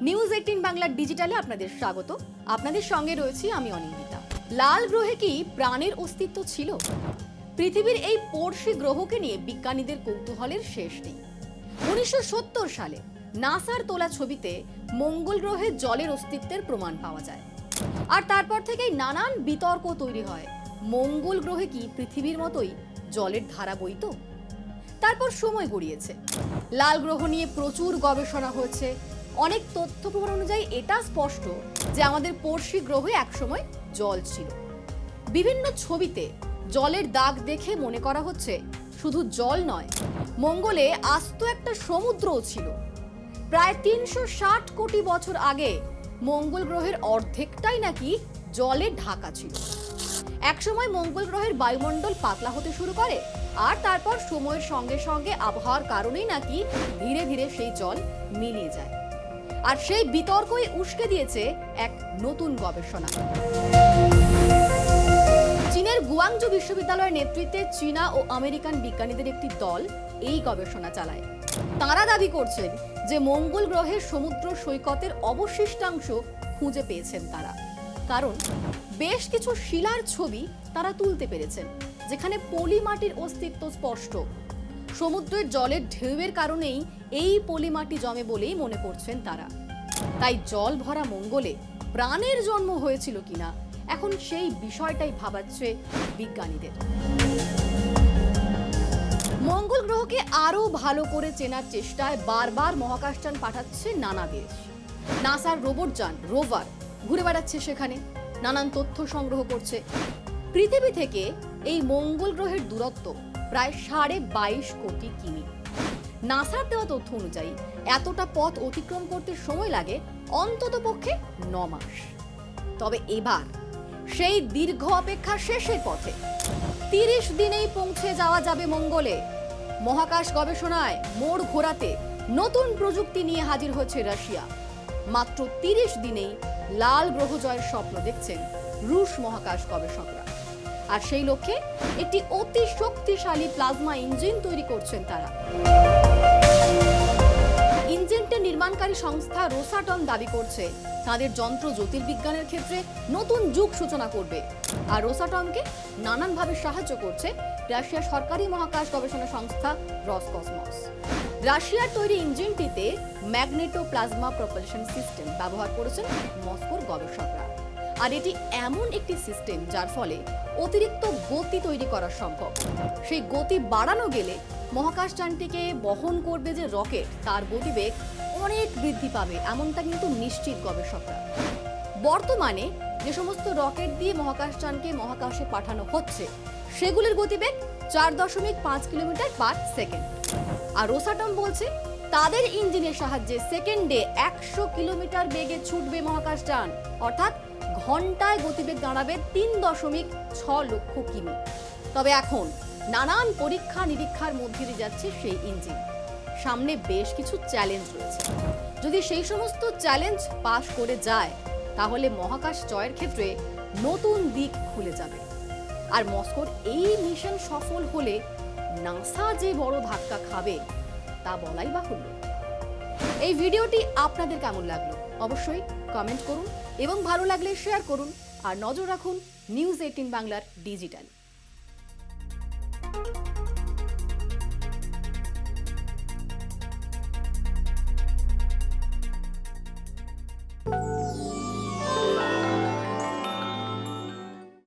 News 18 বাংলার ডিজিটালে আপনাদের স্বাগত। আপনাদের সঙ্গে রয়েছি আমি অনিন্দিতা। লাল গ্রহে কি প্রাণের অস্তিত্ব ছিল? পৃথিবীর এই পড়শি গ্রহকে নিয়ে বিজ্ঞানীদের কৌতূহলের শেষ নেই। 1970 সালে নাসার তোলা ছবিতে মঙ্গল গ্রহে জলের অস্তিত্বের প্রমাণ পাওয়া যায়। আর তারপর থেকেই নানান বিতর্ক তৈরি হয়, মঙ্গল গ্রহে কি পৃথিবীর মতোই জলের ধারা বইতো? তারপর সময় গড়িয়েছে, লাল গ্রহ নিয়ে প্রচুর গবেষণা হয়েছে। অনেক তথ্য প্রমাণ অনুযায়ী এটা স্পষ্ট যে আমাদের পড়শি গ্রহে একসময় জল ছিল। বিভিন্ন ছবিতে জলের দাগ দেখে মনে করা হচ্ছে শুধু জল নয়, মঙ্গলে আস্ত একটা সমুদ্রও ছিল। প্রায় 360 কোটি বছর আগে মঙ্গল গ্রহের অর্ধেকটাই নাকি জলে ঢাকা ছিল। একসময় মঙ্গল গ্রহের বায়ুমণ্ডল পাতলা হতে শুরু করে, আর তারপর সময়ের সঙ্গে সঙ্গে আবহাওয়ার কারণেই নাকি ধীরে ধীরে সেই জল মিলিয়ে যায়। আর সেই বিতর্কই উস্কে দিয়েছে এক নতুন গবেষণা। চীনের গুয়াংজু বিশ্ববিদ্যালয়ের নেতৃত্বে চীনা ও আমেরিকান বিজ্ঞানীদের একটি দল এই গবেষণা চালায়। তারা দাবি করছেন যে মঙ্গল গ্রহের সমুদ্র সৈকতের অবশিষ্টাংশ খুঁজে পেয়েছেন তারা, কারণ বেশ কিছু শিলার ছবি তারা তুলতে পেরেছেন যেখানে পলি মাটির অস্তিত্ব স্পষ্ট। সমুদ্রের জলের ঢেউয়ের কারণেই এই পলি মাটি জমে বলেই মনে করছেন তারা। তাই জল ভরা মঙ্গলে প্রাণের জন্ম হয়েছিল কিনা এখন সেই বিষয়টাই ভাবাচ্ছে বিজ্ঞানীদের। মঙ্গল গ্রহকে আরো ভালো করে চেনার চেষ্টায় বারবার মহাকাশযান পাঠাচ্ছে নানা দেশ। নাসার রোবটযান রোভার ঘুরে বেড়াচ্ছে সেখানে, নানান তথ্য সংগ্রহ করছে। পৃথিবী থেকে এই মঙ্গল গ্রহের দূরত্ব প্রায় 22.5 কোটি কিমি। নাসার দেওয়া তথ্য অনুযায়ী এতটা পথ অতিক্রম করতে সময় লাগে অন্ততপক্ষে 9 মাস। তবে এবার সেই দীর্ঘ অপেক্ষা শেষের পথে। 30 দিনেই পৌঁছে যাওয়া যাবে মঙ্গলে। মহাকাশ গবেষণায় মোড় ঘোরাতে নতুন প্রযুক্তি নিয়ে হাজির হয়েছে রাশিয়া। মাত্র 30 দিনেই লাল গ্রহ জয়ের স্বপ্ন দেখছেন রুশ মহাকাশ গবেষকরা। আর সেই লক্ষ্যে একটি অতি শক্তিশালী প্লাজমা ইঞ্জিন তৈরি করছেন তারা। ইঞ্জিনটি নির্মাণকারী সংস্থা রোসাটম দাবি করছে তাদের যন্ত্র জ্যোতির্বিজ্ঞানের ক্ষেত্রে নতুন যুগ সূচনা করবে। আর রোসাটমকে নানানভাবে সাহায্য করছে রাশিয়ার সরকারি মহাকাশ গবেষণা সংস্থা রসকসমস। রাশিয়ার তৈরি ইঞ্জিনটিতে ম্যাগনেটো প্লাজমা প্রপালশন সিস্টেম ব্যবহার করেছেন মস্কোর গবেষকরা। আর এটি এমন একটি সিস্টেম যার ফলে অতিরিক্ত গতি তৈরি করা সম্ভব। সেই গতি বাড়ানো গেলে মহাকাশযানটিকে বহন করবে যে রকেট, তার গতিবেগ অনেক বৃদ্ধি পাবে, এমনটা কিন্তু নিশ্চিত গবেষকরা। বর্তমানে যে সমস্ত রকেট দিয়ে মহাকাশযানকে মহাকাশে পাঠানো হচ্ছে সেগুলির গতিবেগ 4.5 কিলোমিটার পার সেকেন্ড। আর রোসাটম বলছে তাদের ইঞ্জিনের সাহায্যে সেকেন্ডে 100 কিলোমিটার বেগে ছুটবে মহাকাশযান, অর্থাৎ ঘন্টায় গতিবেগ দাঁড়াবে 3.6 লক্ষ কিমি। তবে এখন নানান পরীক্ষা নিরীক্ষার মধ্যে দিয়ে যাচ্ছে সেই ইঞ্জিন। সামনে বেশ কিছু চ্যালেঞ্জ রয়েছে। যদি সেই সমস্ত চ্যালেঞ্জ পাশ করে যায় তাহলে মহাকাশ জয়ের ক্ষেত্রে নতুন দিক খুলে যাবে। আর মস্কোর এই মিশন সফল হলে নাসা যে বড় ধাক্কা খাবে তা বলাই বাহুল্য। এই ভিডিওটি আপনাদের কেমন লাগলো অবশ্যই কমেন্ট করুন এবং ভালো লাগলে শেয়ার করুন। আর নজর রাখুন নিউজ 18 বাংলার ডিজিটাল।